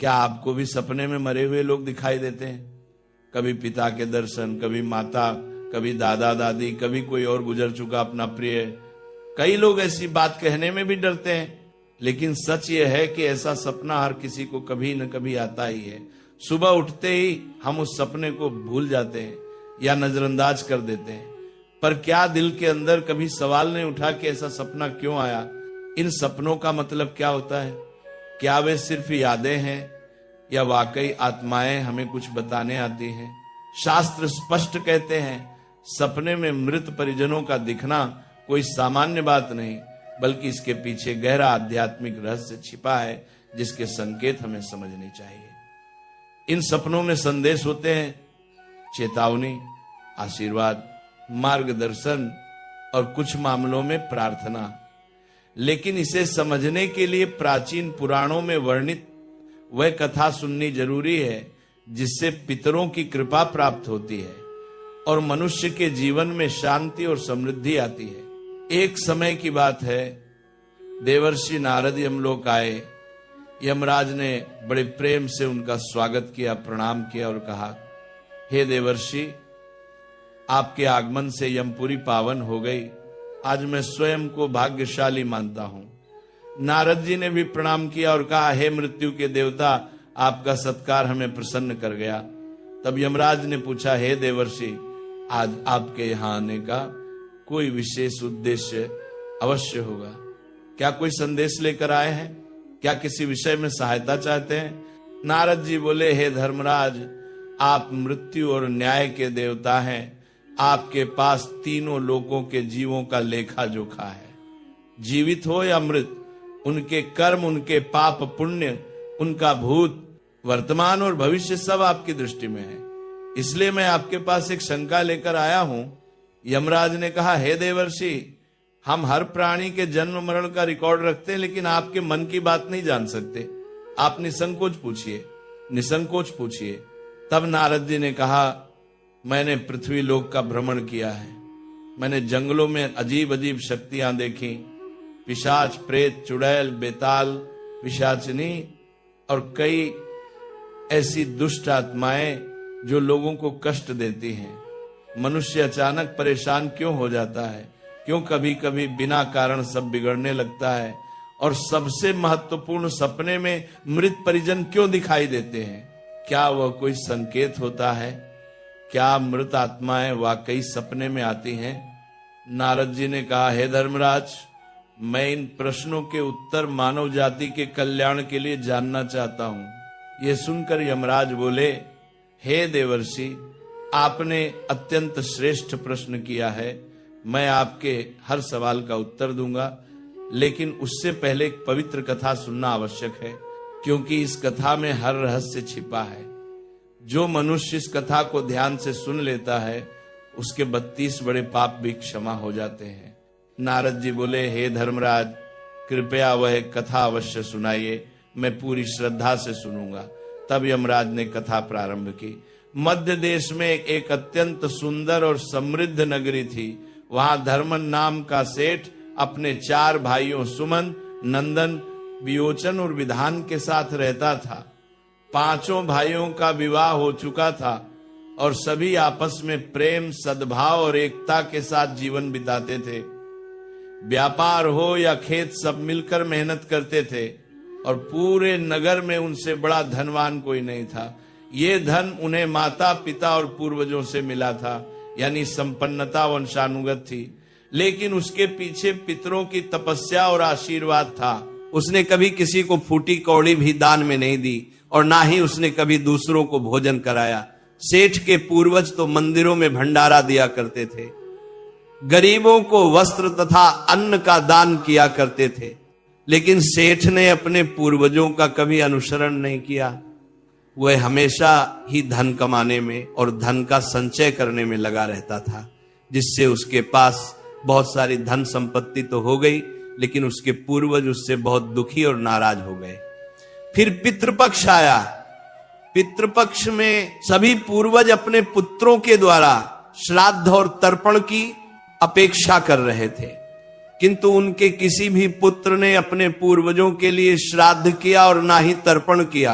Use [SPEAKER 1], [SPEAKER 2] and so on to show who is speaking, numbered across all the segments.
[SPEAKER 1] क्या आपको भी सपने में मरे हुए लोग दिखाई देते हैं? कभी पिता के दर्शन, कभी माता, कभी दादा दादी, कभी कोई और गुजर चुका अपना प्रिय। कई लोग ऐसी बात कहने में भी डरते हैं, लेकिन सच यह है कि ऐसा सपना हर किसी को कभी न कभी आता ही है। सुबह उठते ही हम उस सपने को भूल जाते हैं या नजरअंदाज कर देते हैं। पर क्या दिल के अंदर कभी सवाल नहीं उठा कि ऐसा सपना क्यों आया? इन सपनों का मतलब क्या होता है? क्या वे सिर्फ यादें हैं या वाकई आत्माएं हमें कुछ बताने आती हैं? शास्त्र स्पष्ट कहते हैं, सपने में मृत परिजनों का दिखना कोई सामान्य बात नहीं, बल्कि इसके पीछे गहरा आध्यात्मिक रहस्य छिपा है, जिसके संकेत हमें समझने चाहिए। इन सपनों में संदेश होते हैं, चेतावनी, आशीर्वाद, मार्गदर्शन और कुछ मामलों में प्रार्थना। लेकिन इसे समझने के लिए प्राचीन पुराणों में वर्णित वह कथा सुननी जरूरी है जिससे पितरों की कृपा प्राप्त होती है और मनुष्य के जीवन में शांति और समृद्धि आती है। एक समय की बात है, देवर्षि नारद यमलोक आए। यमराज ने बड़े प्रेम से उनका स्वागत किया, प्रणाम किया और कहा, हे देवर्षि, आपके आगमन से यमपुरी पावन हो गई। आज मैं स्वयं को भाग्यशाली मानता हूं। नारद जी ने भी प्रणाम किया और कहा, हे मृत्यु के देवता, आपका सत्कार हमें प्रसन्न कर गया। तब यमराज ने पूछा, हे देवर्षि, आज आपके यहां आने का कोई विशेष उद्देश्य अवश्य होगा। क्या कोई संदेश लेकर आए हैं? क्या किसी विषय में सहायता चाहते हैं? नारद जी बोले, हे धर्मराज, आप मृत्यु और न्याय के देवता हैं। आपके पास तीनों लोकों के जीवों का लेखा जोखा है। जीवित हो या मृत, उनके कर्म, उनके पाप पुण्य, उनका भूत, वर्तमान और भविष्य सब आपकी दृष्टि में है। इसलिए मैं आपके पास एक शंका लेकर आया हूं। यमराज ने कहा, हे देवर्षि, हम हर प्राणी के जन्म मरण का रिकॉर्ड रखते हैं, लेकिन आपके मन की बात नहीं जान सकते। आप निसंकोच पूछिए, निसंकोच पूछिए। तब नारद जी ने कहा, मैंने पृथ्वी लोक का भ्रमण किया है। मैंने जंगलों में अजीब अजीब शक्तियां देखी, पिशाच, प्रेत, चुड़ैल, बेताल, पिशाचनी और कई ऐसी दुष्ट आत्माएं जो लोगों को कष्ट देती हैं। मनुष्य अचानक परेशान क्यों हो जाता है? क्यों कभी कभी बिना कारण सब बिगड़ने लगता है? और सबसे महत्वपूर्ण, सपने में मृत परिजन क्यों दिखाई देते हैं? क्या वह कोई संकेत होता है? क्या मृत आत्माएं वाकई सपने में आती हैं? नारद जी ने कहा, हे धर्मराज, मैं इन प्रश्नों के उत्तर मानव जाति के कल्याण के लिए जानना चाहता हूं। यह सुनकर यमराज बोले, हे देवर्षि, आपने अत्यंत श्रेष्ठ प्रश्न किया है। मैं आपके हर सवाल का उत्तर दूंगा, लेकिन उससे पहले एक पवित्र कथा सुनना आवश्यक है, क्योंकि इस कथा में हर रहस्य छिपा है। जो मनुष्य इस कथा को ध्यान से सुन लेता है, उसके 32 बड़े पाप भी क्षमा हो जाते हैं। नारद जी बोले, हे धर्मराज, कृपया वह कथा अवश्य सुनाइए, मैं पूरी श्रद्धा से सुनूंगा। तब यमराज ने कथा प्रारंभ की। मध्य देश में एक अत्यंत सुंदर और समृद्ध नगरी थी। वहां धर्मन नाम का सेठ अपने 4 भाइयों सुमन, नंदन, वियोचन और विधान के साथ रहता था। 5 भाइयों का विवाह हो चुका था और सभी आपस में प्रेम, सद्भाव और एकता के साथ जीवन बिताते थे। व्यापार हो या खेत, सब मिलकर मेहनत करते थे और पूरे नगर में उनसे बड़ा धनवान कोई नहीं था। ये धन उन्हें माता पिता और पूर्वजों से मिला था, यानी संपन्नता वंशानुगत थी। लेकिन उसके पीछे पितरों की तपस्या और आशीर्वाद था। उसने कभी किसी को फूटी कौड़ी भी दान में नहीं दी और ना ही उसने कभी दूसरों को भोजन कराया। सेठ के पूर्वज तो मंदिरों में भंडारा दिया करते थे, गरीबों को वस्त्र तथा अन्न का दान किया करते थे, लेकिन सेठ ने अपने पूर्वजों का कभी अनुसरण नहीं किया। वह हमेशा ही धन कमाने में और धन का संचय करने में लगा रहता था, जिससे उसके पास बहुत सारी धन संपत्ति तो हो गई, लेकिन उसके पूर्वज उससे बहुत दुखी और नाराज हो गए। फिर पितृपक्ष आया। पितृपक्ष में सभी पूर्वज अपने पुत्रों के द्वारा श्राद्ध और तर्पण की अपेक्षा कर रहे थे, किंतु उनके किसी भी पुत्र ने अपने पूर्वजों के लिए श्राद्ध किया और ना ही तर्पण किया।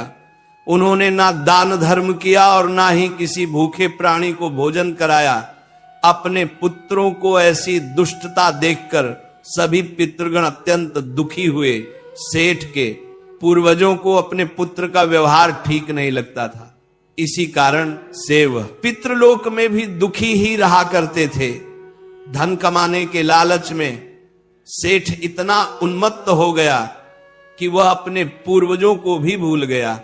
[SPEAKER 1] उन्होंने ना दान धर्म किया और ना ही किसी भूखे प्राणी को भोजन कराया। अपने पुत्रों को ऐसी दुष्टता देखकर सभी पितृगण अत्यंत दुखी हुए। सेठ के पूर्वजों को अपने पुत्र का व्यवहार ठीक नहीं लगता था। इसी कारण से वह पितृलोक में भी दुखी ही रहा करते थे। धन कमाने के लालच में सेठ इतना उन्मत्त हो गया कि वह अपने पूर्वजों को भी भूल गया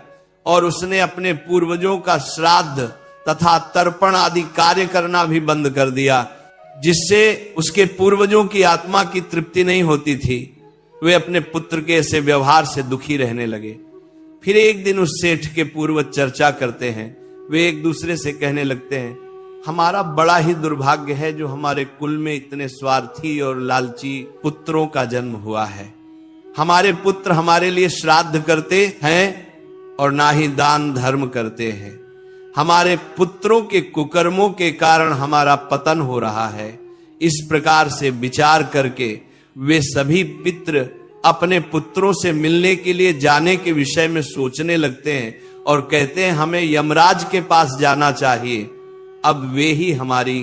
[SPEAKER 1] और उसने अपने पूर्वजों का श्राद्ध तथा तर्पण आदि कार्य करना भी बंद कर दिया, जिससे उसके पूर्वजों की आत्मा की तृप्ति नहीं होती थी। वे अपने पुत्र के ऐसे व्यवहार से दुखी रहने लगे। फिर एक दिन उस सेठ के पूर्वज चर्चा करते हैं। वे एक दूसरे से कहने लगते हैं, हमारा बड़ा ही दुर्भाग्य है जो हमारे कुल में इतने स्वार्थी और लालची पुत्रों का जन्म हुआ है। हमारे पुत्र हमारे लिए श्राद्ध करते हैं और ना ही दान धर्म करते हैं। हमारे पुत्रों के कुकर्मों के कारण हमारा पतन हो रहा है। इस प्रकार से विचार करके वे सभी पितृ अपने पुत्रों से मिलने के लिए जाने के विषय में सोचने लगते हैं और कहते हैं हमें यमराज के पास जाना चाहिए। अब वे ही हमारी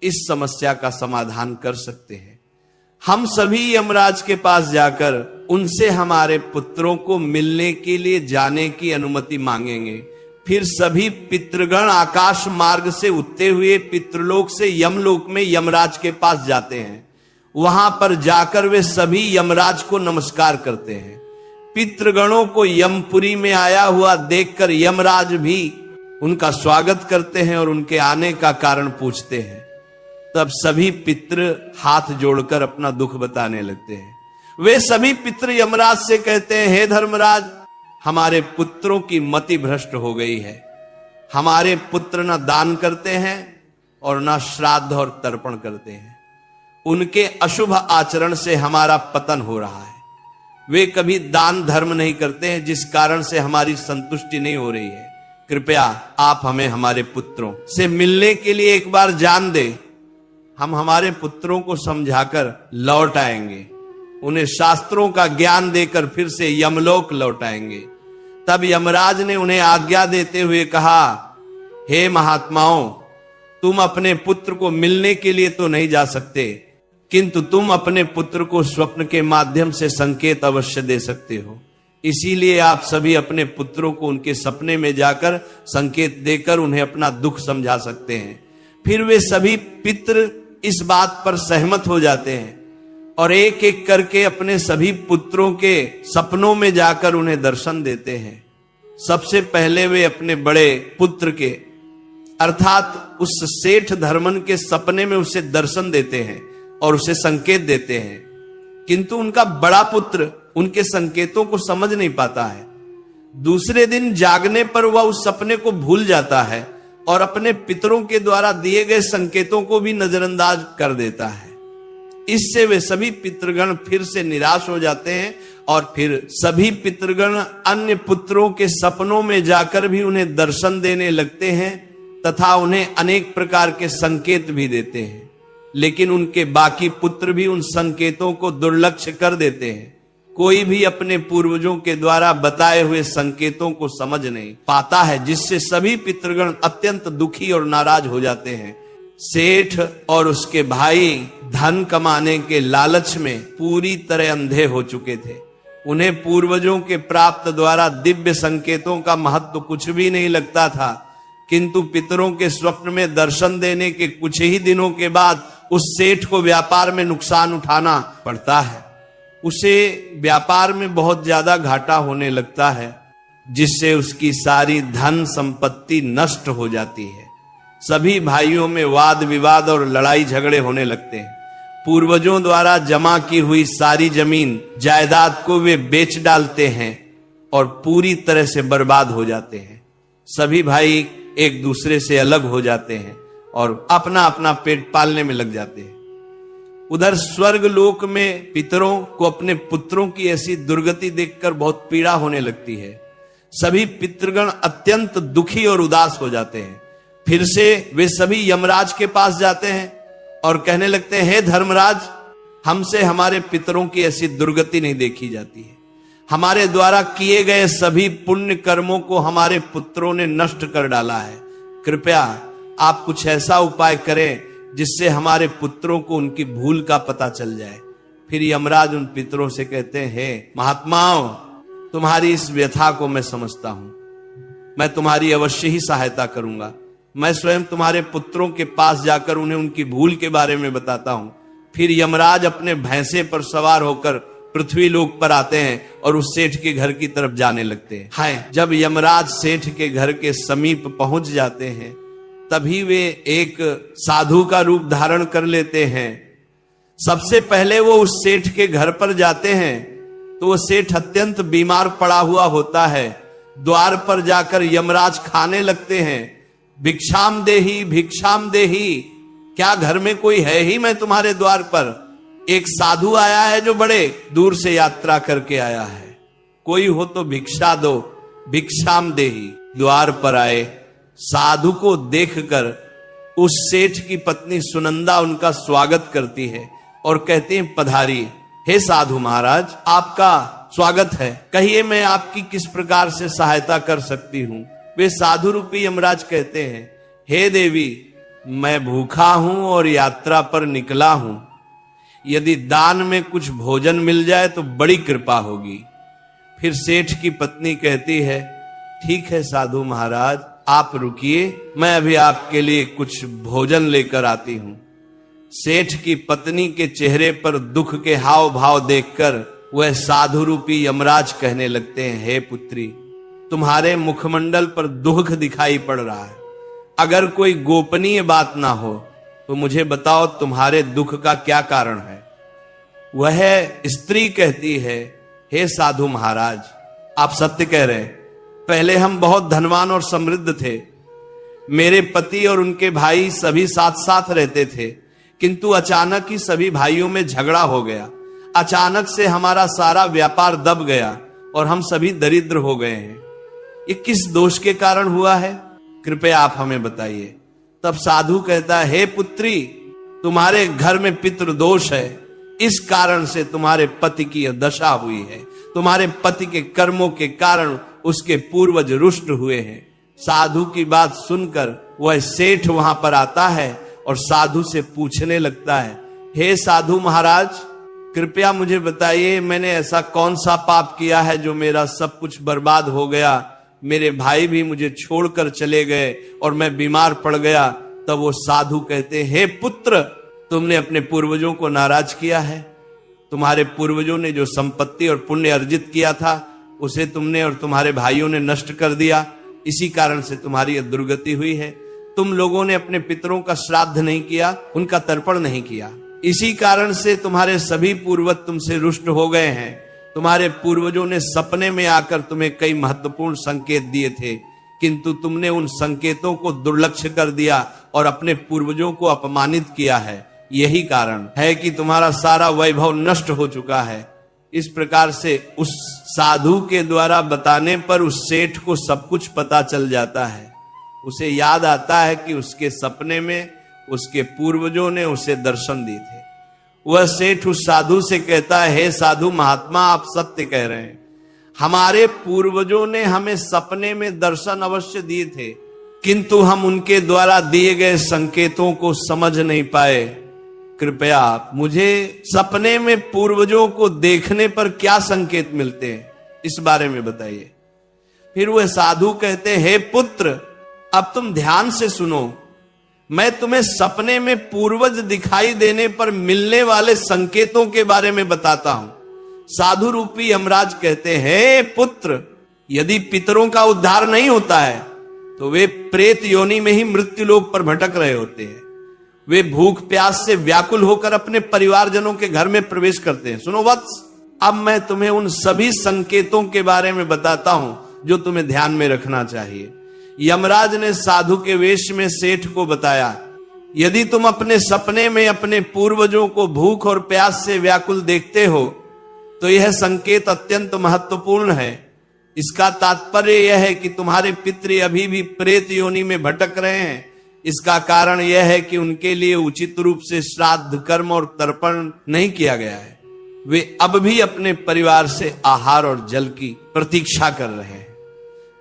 [SPEAKER 1] इस समस्या का समाधान कर सकते हैं। हम सभी यमराज के पास जाकर उनसे हमारे पुत्रों को मिलने के लिए जाने की अनुमति मांगेंगे। फिर सभी पितृगण आकाश मार्ग से उठते हुए पितृलोक से यमलोक में यमराज के पास जाते हैं। वहां पर जाकर वे सभी यमराज को नमस्कार करते हैं। पितृगणों को यमपुरी में आया हुआ देखकर यमराज भी उनका स्वागत करते हैं और उनके आने का कारण पूछते हैं। तब सभी पितृ हाथ जोड़कर अपना दुख बताने लगते हैं। वे सभी पितृ यमराज से कहते हैं, हे धर्मराज, हमारे पुत्रों की मति भ्रष्ट हो गई है। हमारे पुत्र न दान करते हैं और न श्राद्ध और तर्पण करते हैं। उनके अशुभ आचरण से हमारा पतन हो रहा है। वे कभी दान धर्म नहीं करते हैं, जिस कारण से हमारी संतुष्टि नहीं हो रही है। कृपया आप हमें हमारे पुत्रों से मिलने के लिए एक बार जान दे। हम हमारे पुत्रों को समझाकर लौट आएंगे, उन्हें शास्त्रों का ज्ञान देकर फिर से यमलोक लौट आएंगे। तब यमराज ने उन्हें आज्ञा देते हुए कहा, हे महात्माओं, तुम अपने पुत्र को मिलने के लिए तो नहीं जा सकते, किंतु तुम अपने पुत्र को स्वप्न के माध्यम से संकेत अवश्य दे सकते हो। इसीलिए आप सभी अपने पुत्रों को उनके सपने में जाकर संकेत देकर उन्हें अपना दुख समझा सकते हैं। फिर वे सभी पितृ इस बात पर सहमत हो जाते हैं और एक एक करके अपने सभी पुत्रों के सपनों में जाकर उन्हें दर्शन देते हैं। सबसे पहले वे अपने बड़े पुत्र के अर्थात उस सेठ धर्मन के सपने में उसे दर्शन देते हैं और उसे संकेत देते हैं, किंतु उनका बड़ा पुत्र उनके संकेतों को समझ नहीं पाता है। दूसरे दिन जागने पर वह उस सपने को भूल जाता है और अपने पितरों के द्वारा दिए गए संकेतों को भी नजरअंदाज कर देता है। इससे वे सभी पितृगण फिर से निराश हो जाते हैं और फिर सभी पितृगण अन्य पुत्रों के सपनों में जाकर भी उन्हें दर्शन देने लगते हैं तथा उन्हें अनेक प्रकार के संकेत भी देते हैं। लेकिन उनके बाकी पुत्र भी उन संकेतों को दुर्लक्ष्य कर देते हैं। कोई भी अपने पूर्वजों के द्वारा बताए हुए संकेतों को समझ नहीं पाता है, जिससे सभी पितृगण अत्यंत दुखी और नाराज हो जाते हैं। सेठ और उसके भाई धन कमाने के लालच में पूरी तरह अंधे हो चुके थे। उन्हें पूर्वजों के प्राप्त द्वारा दिव्य संकेतों का महत्व कुछ भी नहीं लगता था, किंतु पितरों के स्वप्न में दर्शन देने के कुछ ही दिनों के बाद उस सेठ को व्यापार में नुकसान उठाना पड़ता है। उसे व्यापार में बहुत ज्यादा घाटा होने लगता है, जिससे उसकी सारी धन संपत्ति नष्ट हो जाती है। सभी भाइयों में वाद विवाद और लड़ाई झगड़े होने लगते हैं। पूर्वजों द्वारा जमा की हुई सारी जमीन जायदाद को वे बेच डालते हैं और पूरी तरह से बर्बाद हो जाते हैं। सभी भाई एक दूसरे से अलग हो जाते हैं और अपना अपना पेट पालने में लग जाते हैं। उधर स्वर्ग लोक में पितरों को अपने पुत्रों की ऐसी दुर्गति देखकर बहुत पीड़ा होने लगती है। सभी पितृगण अत्यंत दुखी और उदास हो जाते हैं। फिर से वे सभी यमराज के पास जाते हैं और कहने लगते हैं, हे धर्मराज, हमसे हमारे पितरों की ऐसी दुर्गति नहीं देखी जाती है। हमारे द्वारा किए गए सभी पुण्य कर्मों को हमारे पुत्रों ने नष्ट कर डाला है। कृपया आप कुछ ऐसा उपाय करें जिससे हमारे पुत्रों को उनकी भूल का पता चल जाए। फिर यमराज उन पितरों से कहते हैं, हे महात्माओं, तुम्हारी इस व्यथा को मैं समझता हूं, मैं तुम्हारी अवश्य ही सहायता करूंगा। मैं स्वयं तुम्हारे पुत्रों के पास जाकर उन्हें उनकी भूल के बारे में बताता हूं। फिर यमराज अपने भैंसे पर सवार होकर पृथ्वी लोक पर आते हैं और उस सेठ के घर की तरफ जाने लगते हैं। हाय, जब यमराज सेठ के घर के समीप पहुंच जाते हैं तभी वे एक साधु का रूप धारण कर लेते हैं। सबसे पहले वो उस सेठ के घर पर जाते हैं तो वो सेठ अत्यंत बीमार पड़ा हुआ होता है। द्वार पर जाकर यमराज खाने लगते हैं, भिक्षाम देही भिक्षाम देही, क्या घर में कोई है ही मैं तुम्हारे द्वार पर? एक साधु आया है जो बड़े दूर से यात्रा करके आया है, कोई हो तो भिक्षा दो, भिक्षाम देही। द्वार पर आए साधु को देखकर उस सेठ की पत्नी सुनंदा उनका स्वागत करती है और कहती है, पधारी। हे साधु महाराज, आपका स्वागत है, कहिए मैं आपकी किस प्रकार से सहायता कर सकती हूं? वे साधु रूपी यमराज कहते हैं, हे देवी, मैं भूखा हूं और यात्रा पर निकला हूं, यदि दान में कुछ भोजन मिल जाए तो बड़ी कृपा होगी। फिर सेठ की पत्नी कहती है, ठीक है साधु महाराज, आप रुकिए, मैं अभी आपके लिए कुछ भोजन लेकर आती हूं। सेठ की पत्नी के चेहरे पर दुख के हाव भाव देखकर वह साधु रूपी यमराज कहने लगते हैं, हे पुत्री, तुम्हारे मुखमंडल पर दुख दिखाई पड़ रहा है। अगर कोई गोपनीय बात ना हो तो मुझे बताओ तुम्हारे दुख का क्या कारण है? वह स्त्री कहती है, हे साधु महाराज, आप सत्य कह रहे हैं, पहले हम बहुत धनवान और समृद्ध थे, मेरे पति और उनके भाई सभी साथ साथ रहते थे, किंतु अचानक ही सभी भाइयों में झगड़ा हो गया, अचानक से हमारा सारा व्यापार दब गया और हम सभी दरिद्र हो गए हैं। ये किस दोष के कारण हुआ है? कृपया आप हमें बताइए। तब साधु कहता है, हे पुत्री, तुम्हारे घर में पितृ दोष है, इस कारण से तुम्हारे पति की यह दशा हुई है, तुम्हारे पति के कर्मों के कारण उसके पूर्वज रुष्ट हुए हैं। साधु की बात सुनकर वह सेठ वहां पर आता है और साधु से पूछने लगता है, हे साधु महाराज, कृपया मुझे बताइए, मैंने ऐसा कौन सा पाप किया है जो मेरा सब कुछ बर्बाद हो गया? मेरे भाई भी मुझे छोड़कर चले गए और मैं बीमार पड़ गया। तब वो साधु कहते, हे पुत्र, तुमने अपने पूर्वजों को नाराज किया है। तुम्हारे पूर्वजों ने जो संपत्ति और पुण्य अर्जित किया था उसे तुमने और तुम्हारे भाइयों ने नष्ट कर दिया, इसी कारण से तुम्हारी यह दुर्गति हुई है। तुम लोगों ने अपने पितरों का श्राद्ध नहीं किया, उनका तर्पण नहीं किया, इसी कारण से तुम्हारे सभी पूर्वज तुमसे रुष्ट हो गए हैं। तुम्हारे पूर्वजों ने सपने में आकर तुम्हें कई महत्वपूर्ण संकेत दिए थे, किंतु तुमने उन संकेतों को दुर्लक्ष्य कर दिया और अपने पूर्वजों को अपमानित किया है। यही कारण है कि तुम्हारा सारा वैभव नष्ट हो चुका है। इस प्रकार से उस साधु के द्वारा बताने पर उस सेठ को सब कुछ पता चल जाता है। उसे याद आता है कि उसके सपने में उसके पूर्वजों ने उसे दर्शन दिए थे। वह सेठ उस साधु से कहता है, हे साधु महात्मा, आप सत्य कह रहे हैं, हमारे पूर्वजों ने हमें सपने में दर्शन अवश्य दिए थे, किंतु हम उनके द्वारा दिए गए संकेतों को समझ नहीं पाए। कृपया आप मुझे सपने में पूर्वजों को देखने पर क्या संकेत मिलते हैं, इस बारे में बताइए। फिर वह साधु कहते हैं, हे पुत्र, अब तुम ध्यान से सुनो, मैं तुम्हें सपने में पूर्वज दिखाई देने पर मिलने वाले संकेतों के बारे में बताता हूं। साधु रूपी यमराज कहते हैं, हे पुत्र, यदि पितरों का उद्धार नहीं होता है तो वे प्रेत योनि में ही मृत्यु लोक पर भटक रहे होते हैं। वे भूख प्यास से व्याकुल होकर अपने परिवारजनों के घर में प्रवेश करते हैं। सुनो वत्स, अब मैं तुम्हें उन सभी संकेतों के बारे में बताता हूं जो तुम्हें ध्यान में रखना चाहिए। यमराज ने साधु के वेश में सेठ को बताया, यदि तुम अपने सपने में अपने पूर्वजों को भूख और प्यास से व्याकुल देखते हो तो यह संकेत अत्यंत महत्वपूर्ण है। इसका तात्पर्य यह है कि तुम्हारे पितृ अभी भी प्रेत योनि में भटक रहे हैं। इसका कारण यह है कि उनके लिए उचित रूप से श्राद्ध कर्म और तर्पण नहीं किया गया है। वे अब भी अपने परिवार से आहार और जल की प्रतीक्षा कर रहे हैं।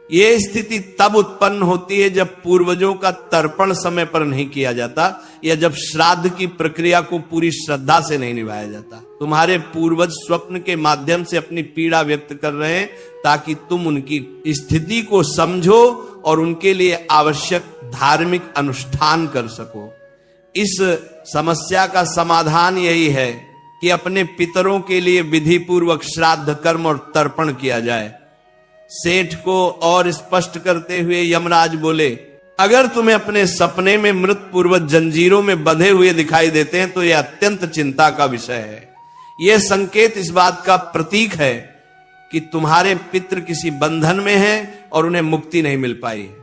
[SPEAKER 1] यह स्थिति तब उत्पन्न होती है जब पूर्वजों का तर्पण समय पर नहीं किया जाता या जब श्राद्ध की प्रक्रिया को पूरी श्रद्धा से नहीं निभाया जाता। तुम्हारे पूर्वज स्वप्न के माध्यम से अपनी पीड़ा व्यक्त कर रहे हैं ताकि तुम उनकी स्थिति को समझो और उनके लिए आवश्यक धार्मिक अनुष्ठान कर सको। इस समस्या का समाधान यही है कि अपने पितरों के लिए विधि पूर्वक श्राद्ध कर्म और तर्पण किया जाए। सेठ को और स्पष्ट करते हुए यमराज बोले, अगर तुम्हें अपने सपने में मृत पूर्वज जंजीरों में बंधे हुए दिखाई देते हैं तो यह अत्यंत चिंता का विषय है। यह संकेत इस बात का प्रतीक है कि तुम्हारे पितृ किसी बंधन में हैं और उन्हें मुक्ति नहीं मिल पाई है।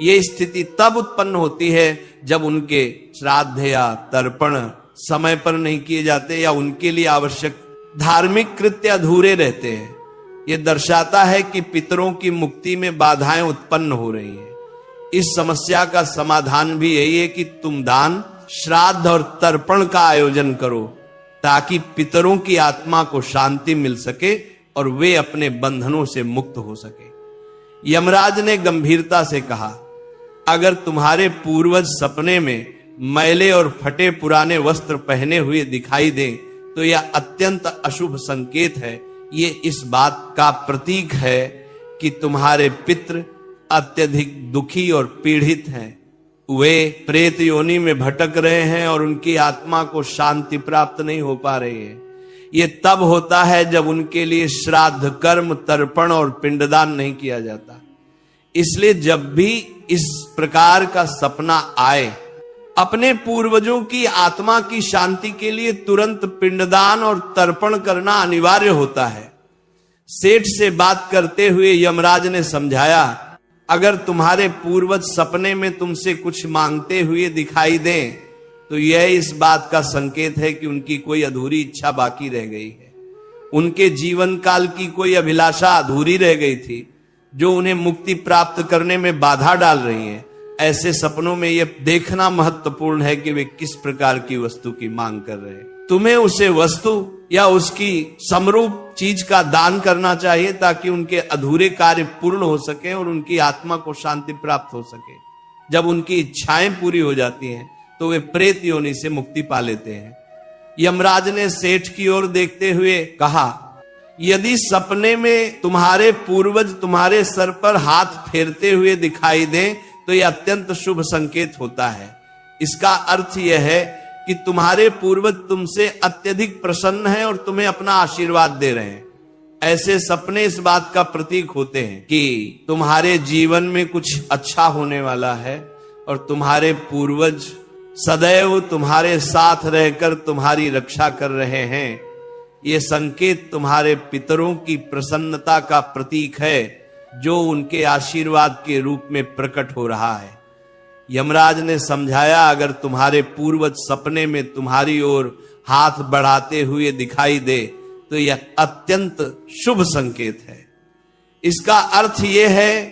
[SPEAKER 1] यह स्थिति तब उत्पन्न होती है जब उनके श्राद्ध या तर्पण समय पर नहीं किए जाते या उनके लिए आवश्यक धार्मिक कृत्य अधूरे रहते हैं। यह दर्शाता है कि पितरों की मुक्ति में बाधाएं उत्पन्न हो रही हैं। इस समस्या का समाधान भी यही है कि तुम दान, श्राद्ध और तर्पण का आयोजन करो ताकि पितरों की आत्मा को शांति मिल सके और वे अपने बंधनों से मुक्त हो सके। यमराज ने गंभीरता से कहा, अगर तुम्हारे पूर्वज सपने में मैले और फटे पुराने वस्त्र पहने हुए दिखाई दें तो यह अत्यंत अशुभ संकेत है। ये इस बात का प्रतीक है कि तुम्हारे पितृ अत्यधिक दुखी और पीड़ित हैं। वे प्रेत योनि में भटक रहे हैं और उनकी आत्मा को शांति प्राप्त नहीं हो पा रही है। ये तब होता है जब उनके लिए श्राद्ध कर्म, तर्पण और पिंडदान नहीं किया जाता। इसलिए जब भी इस प्रकार का सपना आए, अपने पूर्वजों की आत्मा की शांति के लिए तुरंत पिंडदान और तर्पण करना अनिवार्य होता है। सेठ से बात करते हुए यमराज ने समझाया, अगर तुम्हारे पूर्वज सपने में तुमसे कुछ मांगते हुए दिखाई दें तो यह इस बात का संकेत है कि उनकी कोई अधूरी इच्छा बाकी रह गई है। उनके जीवन काल की कोई अभिलाषा अधूरी रह गई थी जो उन्हें मुक्ति प्राप्त करने में बाधा डाल रही है। ऐसे सपनों में यह देखना महत्वपूर्ण है कि वे किस प्रकार की वस्तु की मांग कर रहे हैं। तुम्हें उसे वस्तु या उसकी समरूप चीज का दान करना चाहिए ताकि उनके अधूरे कार्य पूर्ण हो सके और उनकी आत्मा को शांति प्राप्त हो सके। जब उनकी इच्छाएं पूरी हो जाती हैं तो वे प्रेत योनि से मुक्ति पा लेते हैं। यमराज ने सेठ की ओर देखते हुए कहा, यदि सपने में तुम्हारे पूर्वज तुम्हारे सर पर हाथ फेरते हुए दिखाई दें तो यह अत्यंत शुभ संकेत होता है। इसका अर्थ यह है कि तुम्हारे पूर्वज तुमसे अत्यधिक प्रसन्न हैं और तुम्हें अपना आशीर्वाद दे रहे हैं। ऐसे सपने इस बात का प्रतीक होते हैं कि तुम्हारे जीवन में कुछ अच्छा होने वाला है और तुम्हारे पूर्वज सदैव तुम्हारे साथ रहकर तुम्हारी रक्षा कर रहे हैं। ये संकेत तुम्हारे पितरों की प्रसन्नता का प्रतीक है जो उनके आशीर्वाद के रूप में प्रकट हो रहा है। यमराज ने समझाया, अगर तुम्हारे पूर्वज सपने में तुम्हारी ओर हाथ बढ़ाते हुए दिखाई दे तो यह अत्यंत शुभ संकेत है। इसका अर्थ यह है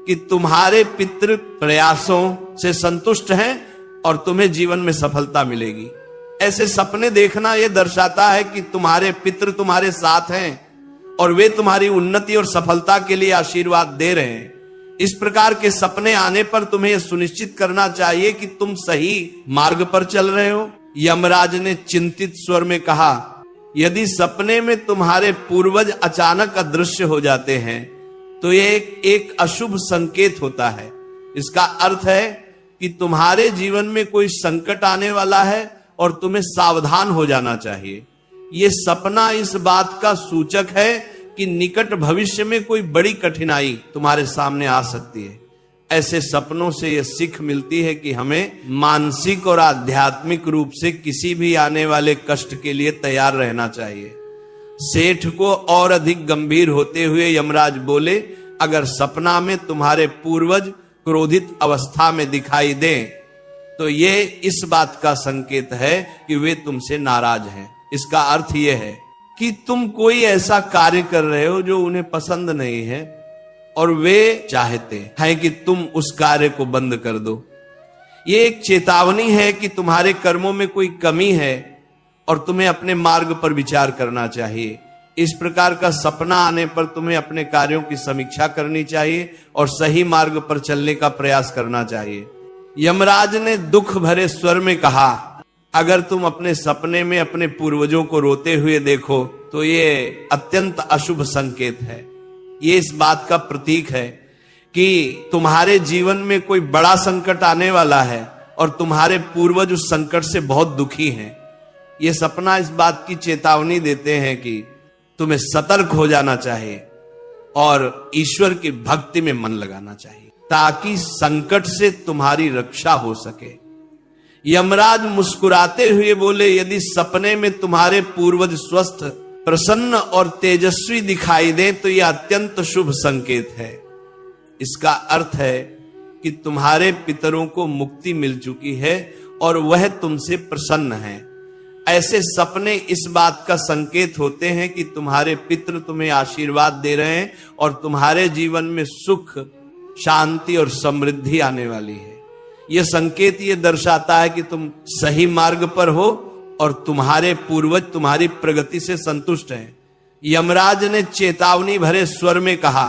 [SPEAKER 1] कि तुम्हारे पितृ प्रयासों से संतुष्ट हैं और तुम्हें जीवन में सफलता मिलेगी। ऐसे सपने देखना यह दर्शाता है कि तुम्हारे पितृ तुम्हारे साथ हैं और वे तुम्हारी उन्नति और सफलता के लिए आशीर्वाद दे रहे हैं। इस प्रकार के सपने आने पर तुम्हें यह सुनिश्चित करना चाहिए कि तुम सही मार्ग पर चल रहे हो। यमराज ने चिंतित स्वर में कहा, यदि सपने में तुम्हारे पूर्वज अचानक अदृश्य हो जाते हैं तो यह एक अशुभ संकेत होता है। इसका अर्थ है कि तुम्हारे जीवन में कोई संकट आने वाला है और तुम्हें सावधान हो जाना चाहिए। यह सपना इस बात का सूचक है कि निकट भविष्य में कोई बड़ी कठिनाई तुम्हारे सामने आ सकती है। ऐसे सपनों से यह सीख मिलती है कि हमें मानसिक और आध्यात्मिक रूप से किसी भी आने वाले कष्ट के लिए तैयार रहना चाहिए। सेठ को और अधिक गंभीर होते हुए यमराज बोले, अगर सपना में तुम्हारे पूर्वज क्रोधित अवस्था में दिखाई दें तो यह इस बात का संकेत है कि वे तुमसे नाराज हैं। इसका अर्थ यह है कि तुम कोई ऐसा कार्य कर रहे हो जो उन्हें पसंद नहीं है और वे चाहते हैं कि तुम उस कार्य को बंद कर दो। ये एक चेतावनी है कि तुम्हारे कर्मों में कोई कमी है और तुम्हें अपने मार्ग पर विचार करना चाहिए। इस प्रकार का सपना आने पर तुम्हें अपने कार्यों की समीक्षा करनी चाहिए और सही मार्ग पर चलने का प्रयास करना चाहिए। यमराज ने दुख भरे स्वर में कहा, अगर तुम अपने सपने में अपने पूर्वजों को रोते हुए देखो तो ये अत्यंत अशुभ संकेत है। ये इस बात का प्रतीक है कि तुम्हारे जीवन में कोई बड़ा संकट आने वाला है और तुम्हारे पूर्वज उस संकट से बहुत दुखी हैं। ये सपना इस बात की चेतावनी देते हैं कि तुम्हें सतर्क हो जाना चाहिए और ईश्वर की भक्ति में मन लगाना चाहिए ताकि संकट से तुम्हारी रक्षा हो सके। यमराज मुस्कुराते हुए बोले, यदि सपने में तुम्हारे पूर्वज स्वस्थ, प्रसन्न और तेजस्वी दिखाई दे तो यह अत्यंत शुभ संकेत है। इसका अर्थ है कि तुम्हारे पितरों को मुक्ति मिल चुकी है और वह तुमसे प्रसन्न है। ऐसे सपने इस बात का संकेत होते हैं कि तुम्हारे पितृ तुम्हें आशीर्वाद दे रहे हैं और तुम्हारे जीवन में सुख, शांति और समृद्धि आने वाली है। यह संकेत ये दर्शाता है कि तुम सही मार्ग पर हो और तुम्हारे पूर्वज तुम्हारी प्रगति से संतुष्ट हैं। यमराज ने चेतावनी भरे स्वर में कहा,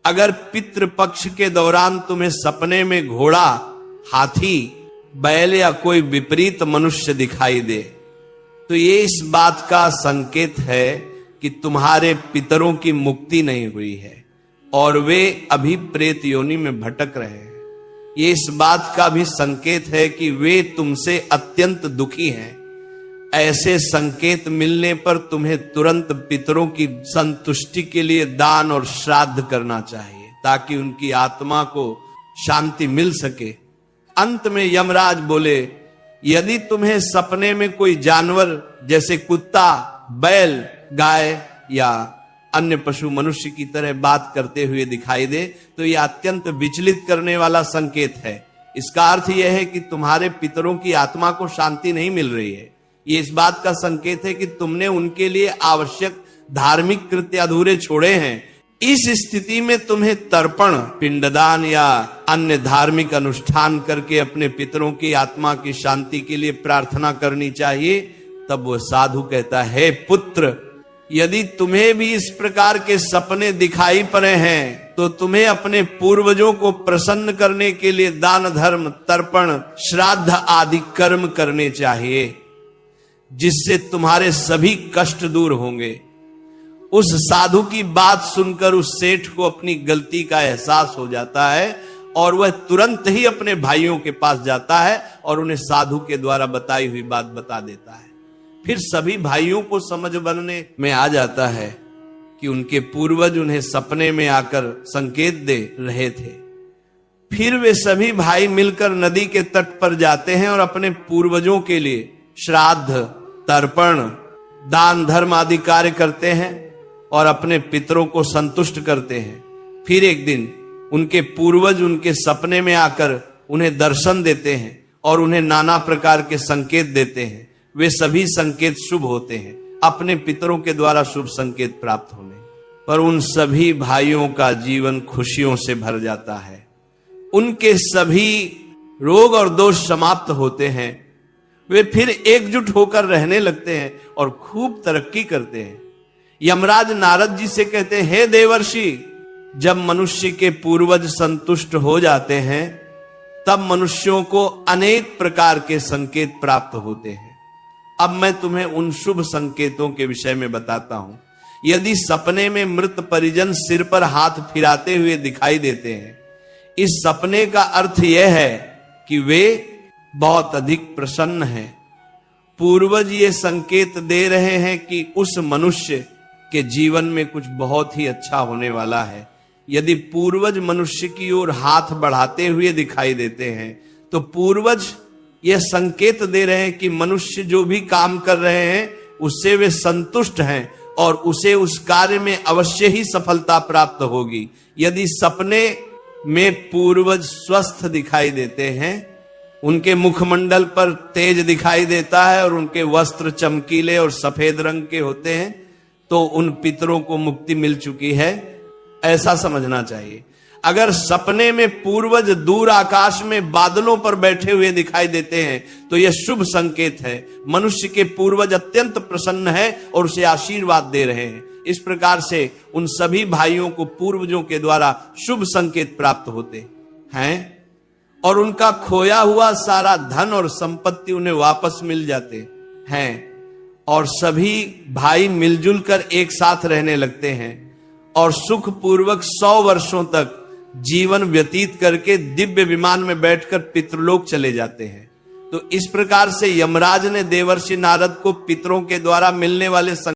[SPEAKER 1] अगर पितृपक्ष के दौरान तुम्हें सपने में घोड़ा, हाथी, बैल या कोई विपरीत मनुष्य दिखाई दे तो ये इस बात का संकेत है कि तुम्हारे पितरों की मुक्ति नहीं हुई है और वे अभी प्रेत योनि में भटक रहे हैं। ये इस बात का भी संकेत है कि वे तुमसे अत्यंत दुखी हैं। ऐसे संकेत मिलने पर तुम्हें तुरंत पितरों की संतुष्टि के लिए दान और श्राद्ध करना चाहिए ताकि उनकी आत्मा को शांति मिल सके। अंत में यमराज बोले, यदि तुम्हें सपने में कोई जानवर जैसे कुत्ता, बैल, गाय या अन्य पशु मनुष्य की तरह बात करते हुए दिखाई दे तो यह अत्यंत विचलित करने वाला संकेत है। इसका अर्थ यह है कि तुम्हारे पितरों की आत्मा को शांति नहीं मिल रही है। ये इस बात का संकेत है कि तुमने उनके लिए आवश्यक धार्मिक कृत्य अधूरे छोड़े हैं। इस स्थिति में तुम्हें तर्पण, पिंडदान या अन्य धार्मिक अनुष्ठान करके अपने पितरों की आत्मा की शांति के लिए प्रार्थना करनी चाहिए। तब वह साधु कहता है, हे पुत्र, यदि तुम्हें भी इस प्रकार के सपने दिखाई पड़े हैं तो तुम्हें अपने पूर्वजों को प्रसन्न करने के लिए दान, धर्म, तर्पण, श्राद्ध आदि कर्म करने चाहिए जिससे तुम्हारे सभी कष्ट दूर होंगे। उस साधु की बात सुनकर उस सेठ को अपनी गलती का एहसास हो जाता है और वह तुरंत ही अपने भाइयों के पास जाता है और उन्हें साधु के द्वारा बताई हुई बात बता देता है। फिर सभी भाइयों को समझ बनने में आ जाता है कि उनके पूर्वज उन्हें सपने में आकर संकेत दे रहे थे। फिर वे सभी भाई मिलकर नदी के तट पर जाते हैं और अपने पूर्वजों के लिए श्राद्ध, तर्पण, दान, धर्म आदि कार्य करते हैं और अपने पितरों को संतुष्ट करते हैं। फिर एक दिन उनके पूर्वज उनके सपने में आकर उन्हें दर्शन देते हैं और उन्हें नाना प्रकार के संकेत देते हैं। वे सभी संकेत शुभ होते हैं, अपने पितरों के द्वारा शुभ संकेत प्राप्त होने पर उन सभी भाइयों का जीवन खुशियों से भर जाता है। उनके सभी रोग और दोष समाप्त होते हैं। वे फिर एकजुट होकर रहने लगते हैं और खूब तरक्की करते हैं। यमराज नारद जी से कहते हैं, हे देवर्षि, जब मनुष्य के पूर्वज संतुष्ट हो जाते हैं तब मनुष्यों को अनेक प्रकार के संकेत प्राप्त होते हैं। अब मैं तुम्हें उन शुभ संकेतों के विषय में बताता हूं। यदि सपने में मृत परिजन सिर पर हाथ फिराते हुए दिखाई देते हैं, इस सपने का अर्थ यह है कि वे बहुत अधिक प्रसन्न हैं। पूर्वज ये संकेत दे रहे हैं कि उस मनुष्य के जीवन में कुछ बहुत ही अच्छा होने वाला है। यदि पूर्वज मनुष्य की ओर हाथ बढ़ाते हुए दिखाई देते हैं तो पूर्वज यह संकेत दे रहे हैं कि मनुष्य जो भी काम कर रहे हैं उससे वे संतुष्ट हैं और उसे उस कार्य में अवश्य ही सफलता प्राप्त होगी। यदि सपने में पूर्वज स्वस्थ दिखाई देते हैं, उनके मुखमंडल पर तेज दिखाई देता है और उनके वस्त्र चमकीले और सफेद रंग के होते हैं तो उन पितरों को मुक्ति मिल चुकी है, ऐसा समझना चाहिए। अगर सपने में पूर्वज दूर आकाश में बादलों पर बैठे हुए दिखाई देते हैं तो यह शुभ संकेत है। मनुष्य के पूर्वज अत्यंत प्रसन्न है और उसे आशीर्वाद दे रहे हैं। इस प्रकार से उन सभी भाइयों को पूर्वजों के द्वारा शुभ संकेत प्राप्त होते हैं और उनका खोया हुआ सारा धन और संपत्ति उन्हें वापस मिल जाते हैं और सभी भाई मिलजुल कर एक साथ रहने लगते हैं और सुख पूर्वक 100 वर्षों तक जीवन व्यतीत करके दिव्य विमान में बैठकर पितृलोक चले जाते हैं। तो इस प्रकार से यमराज ने देवर्षि नारद को पितरों के द्वारा मिलने वाले